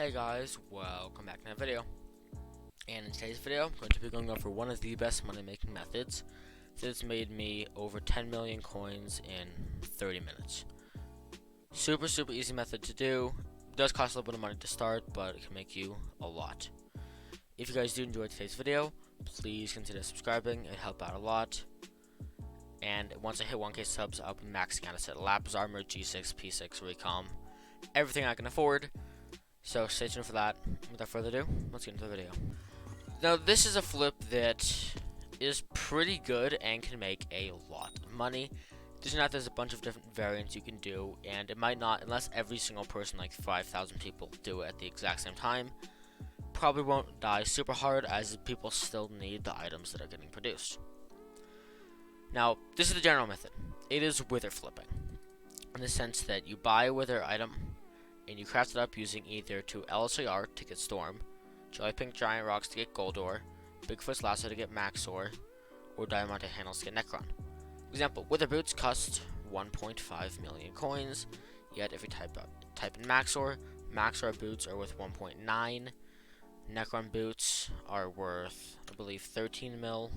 Hey guys, welcome back to another video. And in today's video, I'm going to be going over one of the best money making methods that's made me over 10 million coins in 30 minutes. Super easy method to do. It does cost a little bit of money to start, but it can make you a lot. If you guys do enjoy today's video, please consider subscribing. It helps out a lot. And once I hit 1k subs, I'll be maxing out a set Lapis Armor, G6, P6, Recom, everything I can afford. So stay tuned for that. Without further ado, let's get into the video. Now this is a flip that is pretty good and can make a lot of money. There's a bunch of different variants you can do, and it might not, unless every single person, like 5,000 people, do it at the exact same time. Probably won't die super hard, as people still need the items that are getting produced. Now, this is the general method. It is wither flipping, in the sense that you buy a wither item, and you craft it up using either 2 LSAR to get Storm, Jelly Pink Giant Rocks to get Goldor, Bigfoot's Lasso to get Maxor, or Diamante Handles to get Necron. For example, Wither Boots cost 1.5 million coins, yet if you type in Maxor boots are worth 1.9, Necron boots are worth, I believe, 13 mil,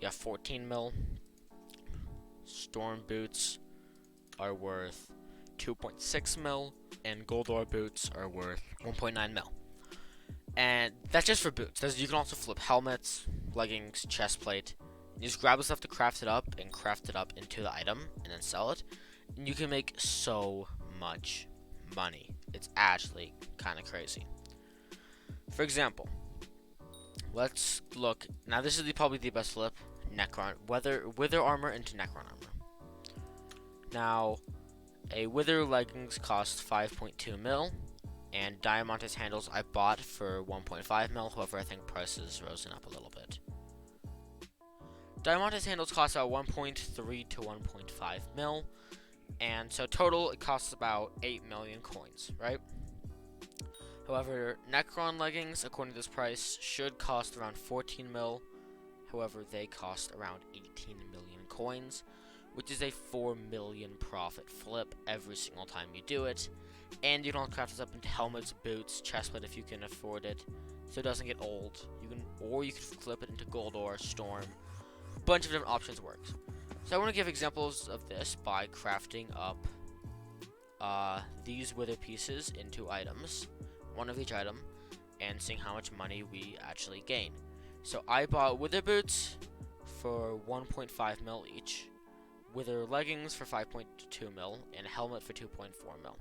14 mil, Storm boots are worth 2.6 mil, and Goldor boots are worth 1.9 mil. And that's just for boots. You can also flip helmets, leggings, chest plate. You just grab the stuff to craft it up and craft it up into the item and then sell it. And you can make so much money. It's actually kind of crazy. For example, let's look. Now this is probably the best flip. Necron, Wither armor into Necron armor. Now, a Wither leggings cost 5.2 mil, and Diamante's handles I bought for 1.5 mil, however I think prices risen up a little bit. Diamante's handles cost about 1.3 to 1.5 mil, and so total it costs about 8 million coins, right? However, Necron leggings, according to this price, should cost around 14 mil, however they cost around 18 million coins, which is a 4 million profit flip every single time you do it. And you can craft this up into helmets, boots, chestplate if you can afford it, so it doesn't get old. You can flip it into Goldor, Storm. A bunch of different options works. So I want to give examples of this by crafting up these wither pieces into items, one of each item, and seeing how much money we actually gain. So I bought wither boots for 1.5 mil each, wither leggings for 5.2 mil, and a helmet for 2.4 mil.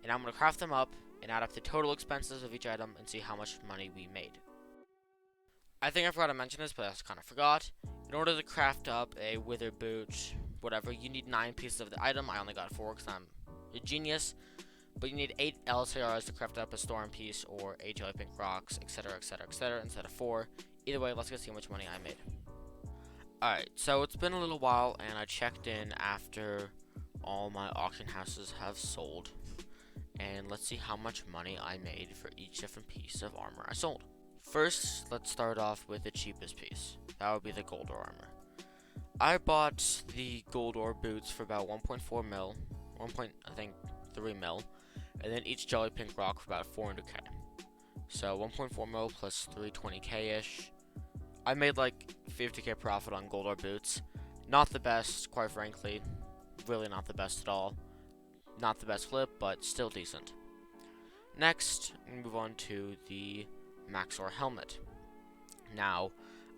And I'm going to craft them up and add up the total expenses of each item and see how much money we made. I think I forgot to mention this, but I kind of forgot. In order to craft up a wither boot, whatever, you need 9 pieces of the item. I only got 4 because I'm a genius. But you need 8 LSARs to craft up a Storm piece or 8 Jelly Pink Rocks, etc, instead of 4. Either way, let's go see how much money I made. Alright, so it's been a little while, and I checked in after all my auction houses have sold. And let's see how much money I made for each different piece of armor I sold. First, let's start off with the cheapest piece. That would be the Goldor armor. I bought the Goldor boots for about 1.4 mil, 3 mil, and then each Jelly Pink Rock for about 400k. So 1.4 mil plus 320k-ish. I made like 50k profit on Goldor boots. Not the best, quite frankly. Really not the best at all. Not the best flip, but still decent. Next, we move on to the Maxor helmet. Now,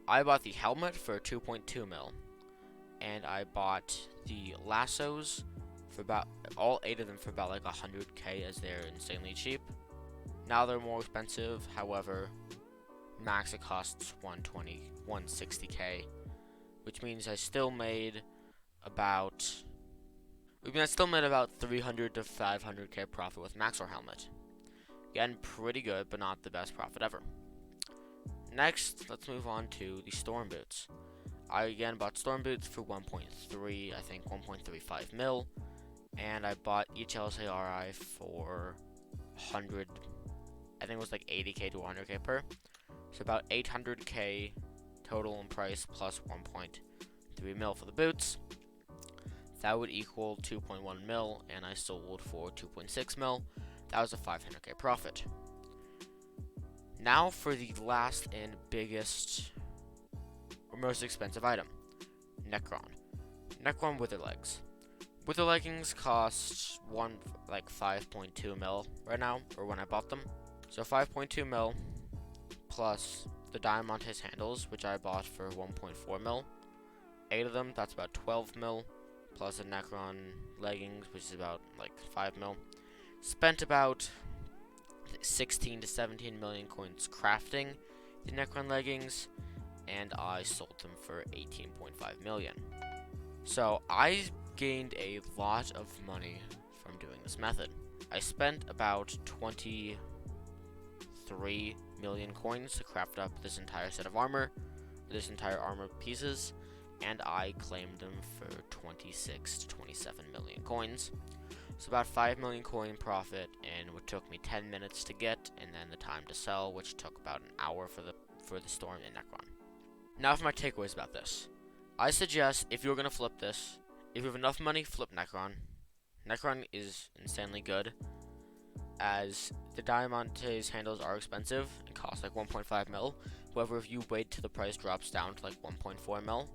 I bought the helmet for 2.2 mil, and I bought the lassos for about, all 8 of them for about like 100k, as they're insanely cheap. Now they're more expensive, however, max it costs 160k, which means I still made about 300 to 500k profit with Maxor helmet. Again, pretty good, but not the best profit ever. Next, let's move on to the Storm boots. I again bought Storm boots for 1.35 mil, and I bought each LSARI for 100, I think it was like 80k to 100k per. So about 800k total in price plus 1.3 mil for the boots. That would equal 2.1 mil, and I sold for 2.6 mil. That was a 500k profit. Now for the last and biggest or most expensive item, Necron. Necron Wither Legs. Wither leggings cost 5.2 mil right now, or when I bought them. So 5.2 mil plus the Diamantes handles, which I bought for 1.4 mil. 8 of them, that's about 12 mil, plus the Necron leggings, which is about 5 mil. Spent about 16 to 17 million coins crafting the Necron leggings, and I sold them for 18.5 million. So I gained a lot of money from doing this method. I spent about 23 million coins to craft up this entire set of armor, this entire armor pieces, and I claimed them for 26 to 27 million coins. So about 5 million coin profit, and what took me 10 minutes to get, and then the time to sell, which took about an hour for the Storm and Necron. Now for my takeaways about this. I suggest, if you're going to flip this, if you have enough money, flip Necron. Necron is insanely good, as the Diamantes handles are expensive and cost 1.5 mil. However, if you wait till the price drops down to 1.4 mil,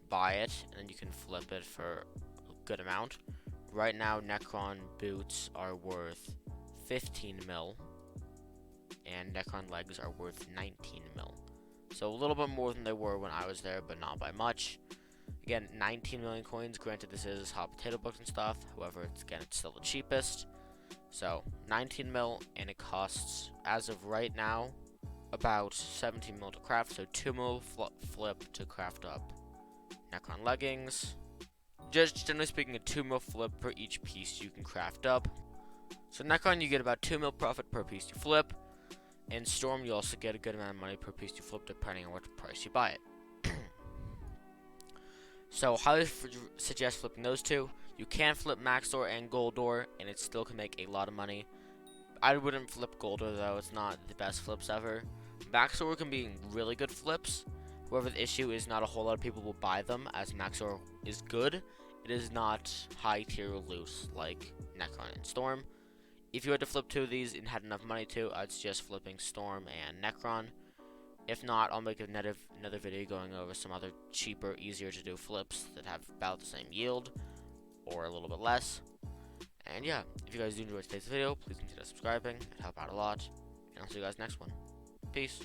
buy it, and then you can flip it for a good amount. Right now, Necron boots are worth 15 mil, and Necron legs are worth 19 mil. So a little bit more than they were when I was there, but not by much. Again, 19 million coins. Granted, this is hot potato books and stuff. However, it's still the cheapest. So 19 mil, and it costs, as of right now, about 17 mil to craft. So 2 mil flip to craft up Necron leggings. Just generally speaking, a 2 mil flip per each piece you can craft up. So Necron, you get about 2 mil profit per piece you flip. And Storm, you also get a good amount of money per piece you flip, depending on what price you buy it. So highly suggest flipping those two. You can flip Maxor and Goldor, and it still can make a lot of money. I wouldn't flip Goldor though; it's not the best flips ever. Maxor can be really good flips. However, the issue is not a whole lot of people will buy them, as Maxor is good. It is not high tier loose like Necron and Storm. If you had to flip 2 of these and had enough money to, I'd suggest flipping Storm and Necron. If not, I'll make another video going over some other cheaper, easier to do flips that have about the same yield, or a little bit less. And yeah, if you guys do enjoy today's video, please consider subscribing. It'd help out a lot. And I'll see you guys next one. Peace.